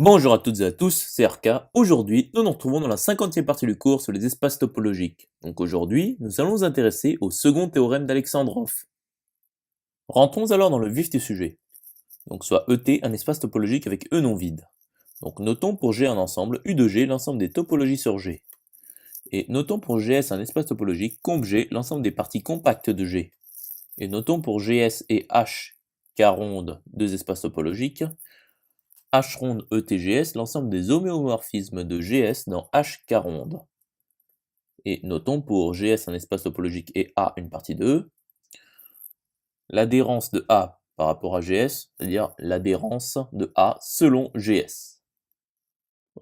Bonjour à toutes et à tous, c'est RK. Aujourd'hui, nous nous retrouvons dans la 50e partie du cours sur les espaces topologiques. Donc aujourd'hui, nous allons nous intéresser au second théorème d'Alexandrov. Rentrons alors dans le vif du sujet. Donc soit ET un espace topologique avec E non vide. Donc notons pour G un ensemble, U de G l'ensemble des topologies sur G. Et notons pour GS un espace topologique comp G l'ensemble des parties compactes de G. Et notons pour GS et H, K ronde, deux espaces topologiques, H ronde ETGS l'ensemble des homéomorphismes de GS dans HK ronde. Et notons pour GS un espace topologique et A une partie de E, l'adhérence de A par rapport à GS, c'est-à-dire l'adhérence de A selon GS.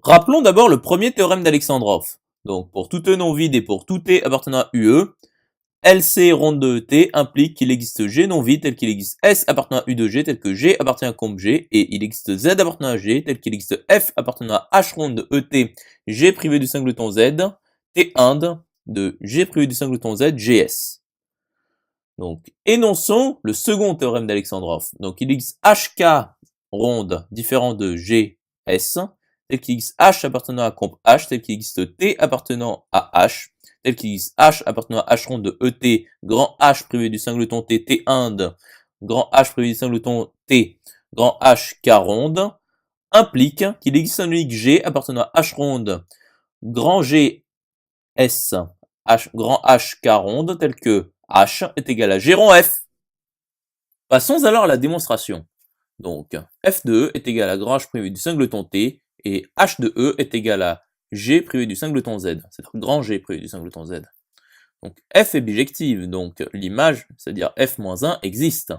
Rappelons d'abord le premier théorème d'Alexandrov. Donc pour tout E non vide et pour tout T appartenant à UE, LC ronde de ET implique qu'il existe G non vide tel qu'il existe S appartenant à U de G tel que G appartient à comp G et il existe Z appartenant à G tel qu'il existe F appartenant à H ronde de ET G privé du singleton Z T1 de G privé du singleton Z GS. Donc énonçons le second théorème d'Alexandrov. Donc il existe HK ronde différent de GS tel qu'il existe H appartenant à comp H tel qu'il existe T appartenant à H tel qu'il existe H appartenant à H ronde de ET, grand H privé du singleton T, T1, grand H privé du singleton T, grand H K ronde, implique qu'il existe un unique G appartenant à H ronde, grand G S, H, grand H K ronde, tel que H est égal à G rond F. Passons alors à la démonstration. Donc, F de E est égal à grand H privé du singleton T, et H de E est égal à G privé du singleton Z, c'est-à-dire grand G privé du singleton Z. Donc F est bijective, donc l'image, c'est-à-dire F-1 existe.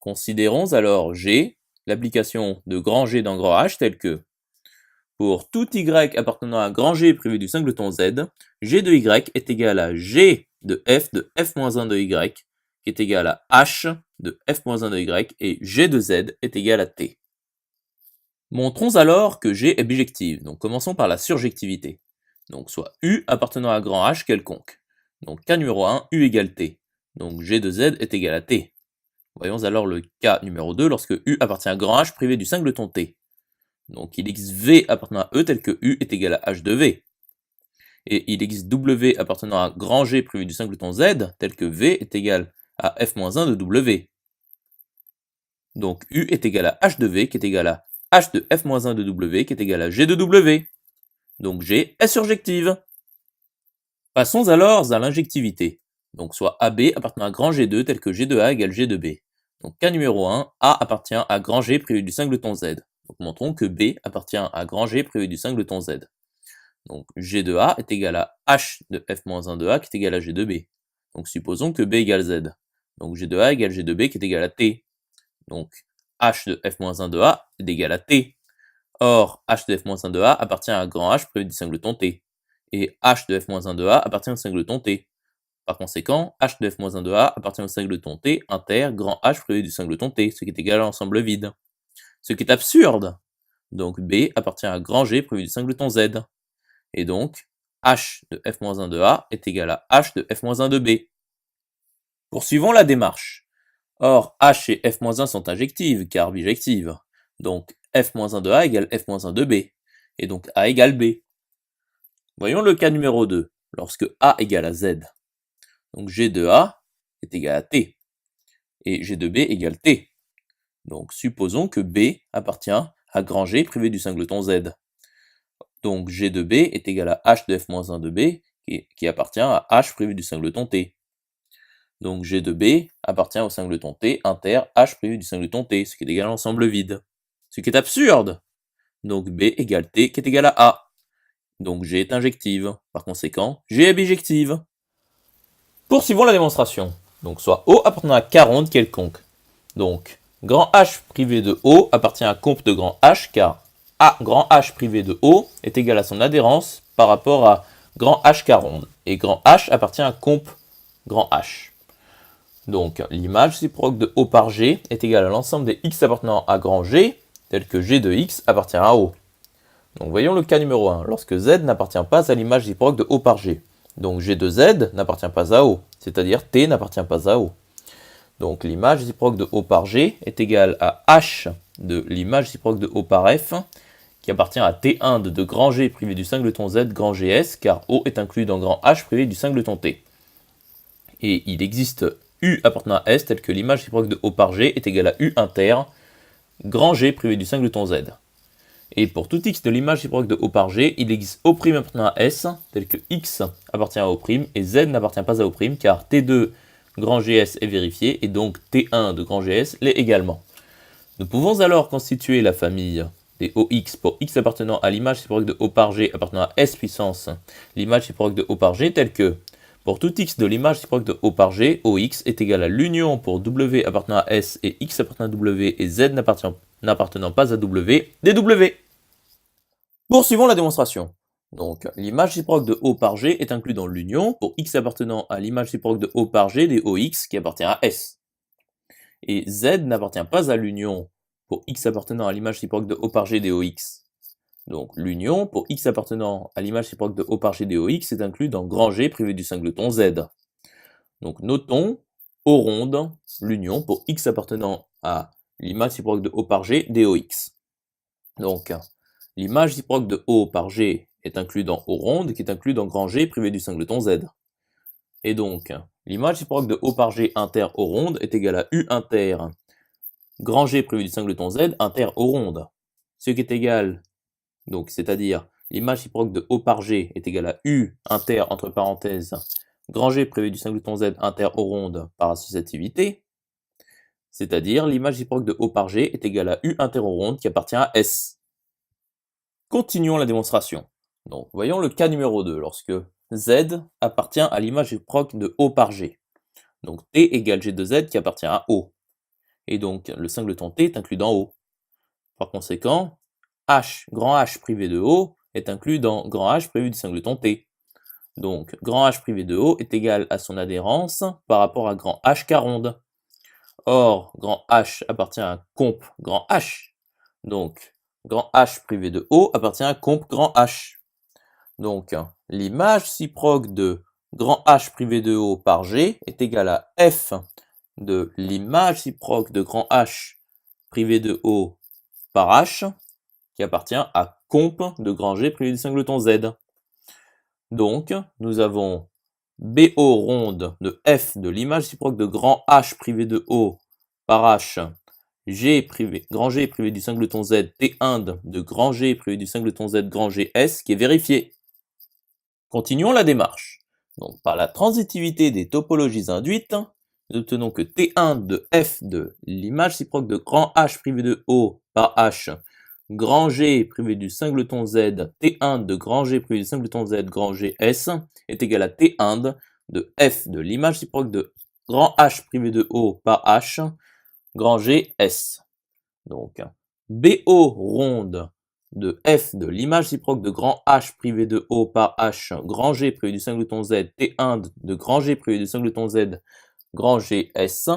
Considérons alors G, l'application de grand G dans grand H, telle que pour tout Y appartenant à grand G privé du singleton Z, G de Y est égal à G de F-1 de Y, qui est égal à H de F-1 de Y, et G de Z est égal à T. Montrons alors que G est bijective, donc commençons par la surjectivité. Donc soit U appartenant à grand H quelconque. Donc cas numéro 1, U égale T. Donc G de Z est égal à T. Voyons alors le cas numéro 2 lorsque U appartient à grand H privé du singleton T. Donc il existe V appartenant à E tel que U est égal à H de V. Et il existe W appartenant à grand G privé du singleton Z tel que V est égal à F-1 de W. Donc U est égal à H de V qui est égal à H de F-1 de W qui est égal à G de W. Donc G est surjective. Passons alors à l'injectivité. Donc soit AB appartenant à grand G2 tel que G de A égale G de B. Donc cas numéro 1, A appartient à grand G privé du singleton Z. Donc montrons que B appartient à grand G privé du singleton Z. Donc G de A est égal à H de F-1 de A qui est égal à G de B. Donc supposons que B égale Z. Donc G de A égale G de B qui est égal à T. Donc H de F-1 de A est égal à T. Or, H de F-1 de A appartient à grand H privé du singleton T. Et H de F-1 de A appartient au singleton T. Par conséquent, H de F-1 de A appartient au singleton T inter grand H privé du singleton T, ce qui est égal à l'ensemble vide. Ce qui est absurde. Donc B appartient à grand G privé du singleton Z. Et donc, H de F-1 de A est égal à H de F-1 de B. Poursuivons la démarche. Or, H et F-1 sont injectives, car bijectives. Donc, F-1 de A égale F-1 de B. Et donc A égale B. Voyons le cas numéro 2, lorsque A égale à Z. Donc G de A est égal à T. Et G de B égale T. Donc supposons que B appartient à grand G privé du singleton Z. Donc G de B est égal à H de F-1 de B, qui appartient à H privé du singleton T. Donc G de B appartient au singleton T inter H privé du singleton T, ce qui est égal à l'ensemble vide. Ce qui est absurde. Donc B égale T qui est égal à A. Donc G est injective. Par conséquent, G est bijective. Poursuivons la démonstration. Donc soit O appartenant à K ronde quelconque. Donc grand H privé de O appartient à comp de grand H car A grand H privé de O est égal à son adhérence par rapport à grand H K ronde. Et grand H appartient à comp grand H. Donc l'image réciproque de O par G est égale à l'ensemble des X appartenant à grand G, tel que G de X appartient à O. Donc voyons le cas numéro 1, lorsque Z n'appartient pas à l'image réciproque de O par G. Donc G de Z n'appartient pas à O, c'est-à-dire T n'appartient pas à O. Donc l'image réciproque de O par G est égale à H de l'image réciproque de O par F qui appartient à T1 de grand G privé du singleton Z grand GS, car O est inclus dans grand H privé du singleton T. Et il existe U appartenant à S tel que l'image réciproque de O par G est égale à U inter grand G privé du singleton Z. Et pour tout x de l'image réciproque de O par G, il existe O' appartenant à S, tel que x appartient à O' et Z n'appartient pas à O', car T2 grand GS est vérifié, et donc T1 de grand GS l'est également. Nous pouvons alors constituer la famille des OX pour x appartenant à l'image réciproque de O par G appartenant à S puissance l'image réciproque de O par G, tel que pour tout x de l'image réciproque de O par G, OX est égal à l'union pour W appartenant à S et x appartenant à W et Z n'appartenant pas à W des W. Poursuivons la démonstration. Donc, l'image réciproque de O par G est inclue dans l'union pour x appartenant à l'image réciproque de O par G des OX qui appartient à S. Et Z n'appartient pas à l'union pour x appartenant à l'image réciproque de O par G des OX. Donc, l'union pour x appartenant à l'image réciproque de O par G des OX est inclus dans grand G privé du singleton Z. Donc, notons O ronde l'union pour x appartenant à l'image réciproque de O par G des OX. Donc, l'image réciproque de O par G est inclus dans O ronde qui est inclus dans grand G privé du singleton Z. Et donc, l'image réciproque de O par G inter O ronde est égale à U inter grand G privé du singleton Z inter O ronde. Ce qui est égal, donc c'est-à-dire l'image réciproque de O par G est égale à U inter entre parenthèses grand G privé du singleton Z inter O ronde par associativité, c'est-à-dire l'image réciproque de O par G est égale à U inter O ronde qui appartient à S. Continuons la démonstration. Donc, voyons le cas numéro 2, lorsque Z appartient à l'image réciproque de O par G. Donc, T égale G de Z qui appartient à O. Et donc, le singleton T est inclus dans O. Par conséquent, H, grand H privé de O, est inclus dans grand H privé du singleton T. Donc, grand H privé de O est égal à son adhérence par rapport à grand H caronde. Or, grand H appartient à comp grand H. Donc, grand H privé de O appartient à comp grand H. Donc, l'image réciproque de grand H privé de O par G est égale à F de l'image réciproque de grand H privé de O par H, qui appartient à comp de grand G privé du singleton Z. Donc, nous avons BO ronde de F de l'image réciproque de grand H privé de O par H, G privé, grand G privé du singleton Z T1 de grand G privé du singleton Z grand GS qui est vérifié. Continuons la démarche. Donc, par la transitivité des topologies induites, nous obtenons que T1 de F de l'image réciproque de grand H privé de O par H, grand G privé du singleton Z, T1 de grand G privé du singleton Z, grand GS, est égal à T1 de F de l'image réciproque de grand H privé de O par H, grand GS. Donc, BO ronde de F de l'image réciproque de grand H privé de O par H, grand G privé du singleton Z, T1 de grand G privé du singleton Z, grand GS,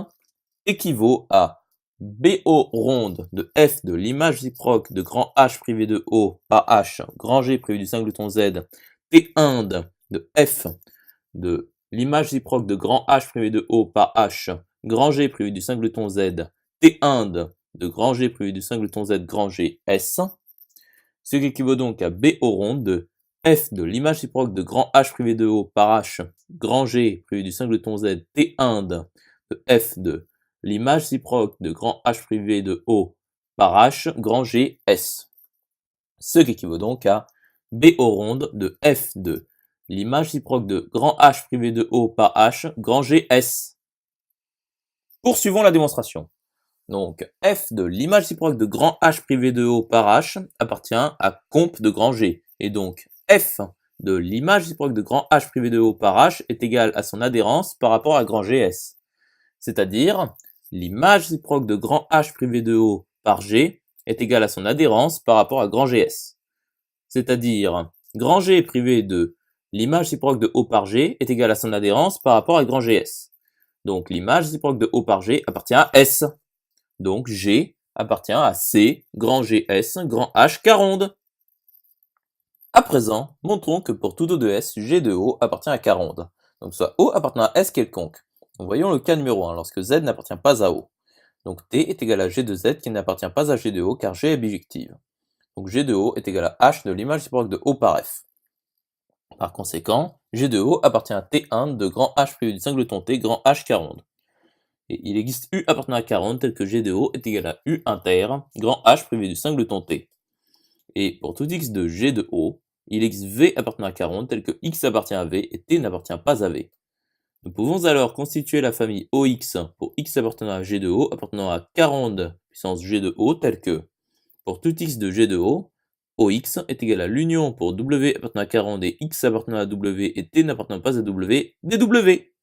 équivaut à BO ronde de F de l'image réciproque de grand H privé de O par H, grand G privé du singleton Z, T1 de F de l'image réciproque de grand H privé de O par H, grand G privé du singleton Z, T1 de grand G privé du singleton Z, grand GS, ce qui équivaut donc à BO ronde de F de l'image réciproque de grand H privé de O par H, grand G privé du singleton Z, T1 de F de l'image réciproque de grand H privé de O par H, grand GS. Ce qui équivaut donc à BO ronde de F de l'image réciproque de grand H privé de O par H, grand GS. Poursuivons la démonstration. Donc, F de l'image réciproque de grand H privé de O par H appartient à comp de grand G. Et donc, F de l'image réciproque de grand H privé de O par H est égal à son adhérence par rapport à grand GS. C'est-à-dire, l'image réciproque de grand H privé de O par G est égale à son adhérence par rapport à grand GS. C'est-à-dire, grand G privé de l'image réciproque de O par G est égal à son adhérence par rapport à grand GS. Donc, l'image réciproque de O par G appartient à S. Donc, G appartient à C, grand GS, grand H caronde. À présent, montrons que pour tout O de S, G de O appartient à caronde. Donc, soit O appartenant à S quelconque. Donc, voyons le cas numéro 1, lorsque Z n'appartient pas à O. Donc, T est égal à G de Z qui n'appartient pas à G de O car G est bijective. Donc G de O est égal à H de l'image réciproque de O par F. Par conséquent, G de O appartient à T1 de grand H privé du singleton T grand H caronde. Et il existe U appartenant à caronde tel que G de O est égal à U inter grand H privé du singleton T. Et pour tout X de G de O, il existe V appartenant à caronde tel que X appartient à V et T n'appartient pas à V. Nous pouvons alors constituer la famille OX pour X appartenant à G de O appartenant à caronde puissance G de O tel que, pour tout X de G de O, OX est égal à l'union pour W appartenant à caronde et X appartenant à W et T n'appartenant pas à W, dW.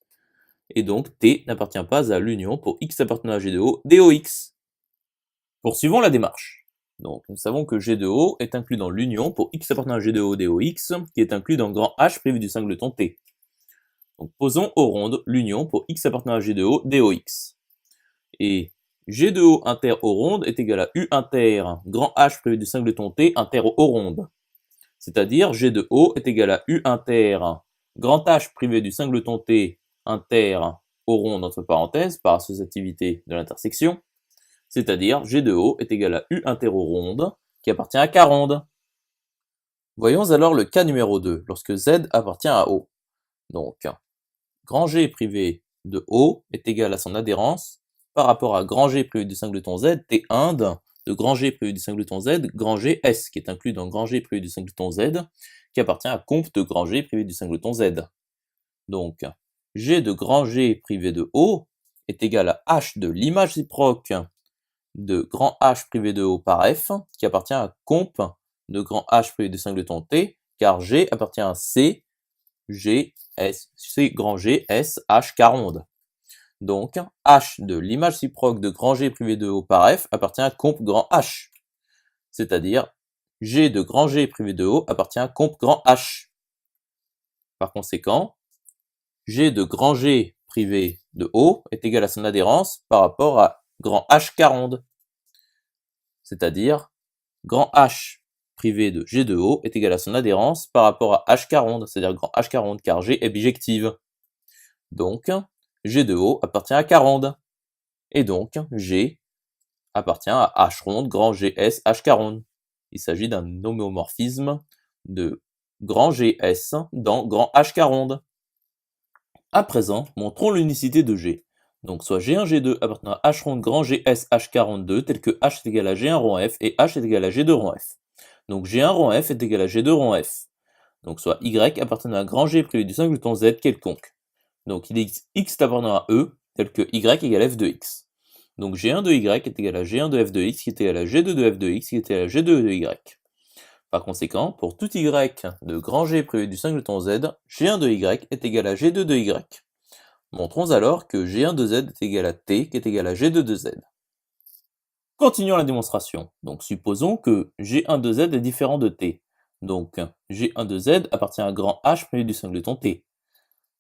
Et donc T n'appartient pas à l'union pour X appartenant à G de O, DOX. Poursuivons la démarche. Donc nous savons que G de O est inclus dans l'union pour X appartenant à G de O, DOX, qui est inclus dans grand H privé du singleton T. Donc posons aux rondes l'union pour X appartenant à G de O, DOX. Et G de O inter aux rondes est égal à U inter grand H privé du singleton T inter aux rondes. C'est-à-dire G de O est égal à U inter grand H privé du singleton T inter aux rondes entre parenthèses par associativité de l'intersection. C'est-à-dire G de O est égal à U inter aux rondes qui appartient à caronde. Voyons alors le cas numéro 2 lorsque Z appartient à O. Donc, grand G privé de O est égal à son adhérence par rapport à grand G privé du singleton Z, T1 de grand G privé du singleton Z, grand G S, qui est inclus dans grand G privé du singleton Z, qui appartient à comp de grand G privé du singleton Z. Donc, G de grand G privé de O est égal à H de l'image réciproque de grand H privé de O par F, qui appartient à comp de grand H privé du singleton T, car G appartient à C, G, S, C grand G, S, H caronde. Donc, H de l'image réciproque de grand G privé de O par F appartient à comp grand H. C'est-à-dire, G de grand G privé de O appartient à comp grand H. Par conséquent, G de grand G privé de O est égal à son adhérence par rapport à grand H caronde. C'est-à-dire, grand H privé de G de O est égal à son adhérence par rapport à H caronde, c'est-à-dire grand H caronde, car G est bijective. Donc, G de O appartient à caronde. Et donc, G appartient à H ronde, grand GS, H caronde. Il s'agit d'un homéomorphisme de grand GS dans grand H caronde. À présent, montrons l'unicité de G. Donc soit G1, G2 appartenant à H ronde grand GS H42 tel que H est égal à G1 rond F et H est égal à G2 rond F. Donc G1 rond F est égal à G2 rond F. Donc soit Y appartenant à grand G privé du singleton Z quelconque. Donc il existe X appartenant à E tel que Y égale F de X. Donc G1 de Y est égal à G1 de F de X qui est égal à G2 de F de X qui est égal à G2 de Y. Par conséquent, pour tout Y de grand G privé du singleton Z, G1 de Y est égal à G2 de Y. Montrons alors que G1 de Z est égal à T qui est égal à G2 de Z. Continuons la démonstration. Donc supposons que G1 de Z est différent de T. Donc G1 de Z appartient à grand H privé du singleton T.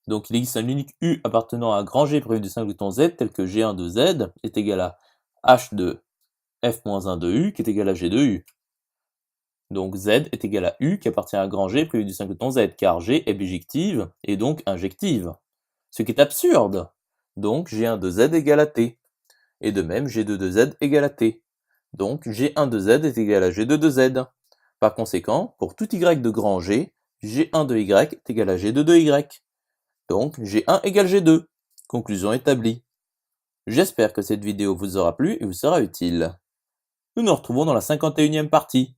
Donc il existe un unique U appartenant à grand G privé du singleton Z tel que G1 de Z est égal à H de F-1 de U qui est égal à G de U. Donc Z est égal à U qui appartient à grand G privé du singleton Z car G est bijective et donc injective. Ce qui est absurde. Donc G1 de Z égale à T. Et de même G2 de Z égale à T. Donc G1 de Z est égal à G2 de Z. Par conséquent, pour tout Y de grand G, G1 de Y est égal à G2 de Y. Donc G1 égale G2. Conclusion établie. J'espère que cette vidéo vous aura plu et vous sera utile. Nous nous retrouvons dans la 51e partie.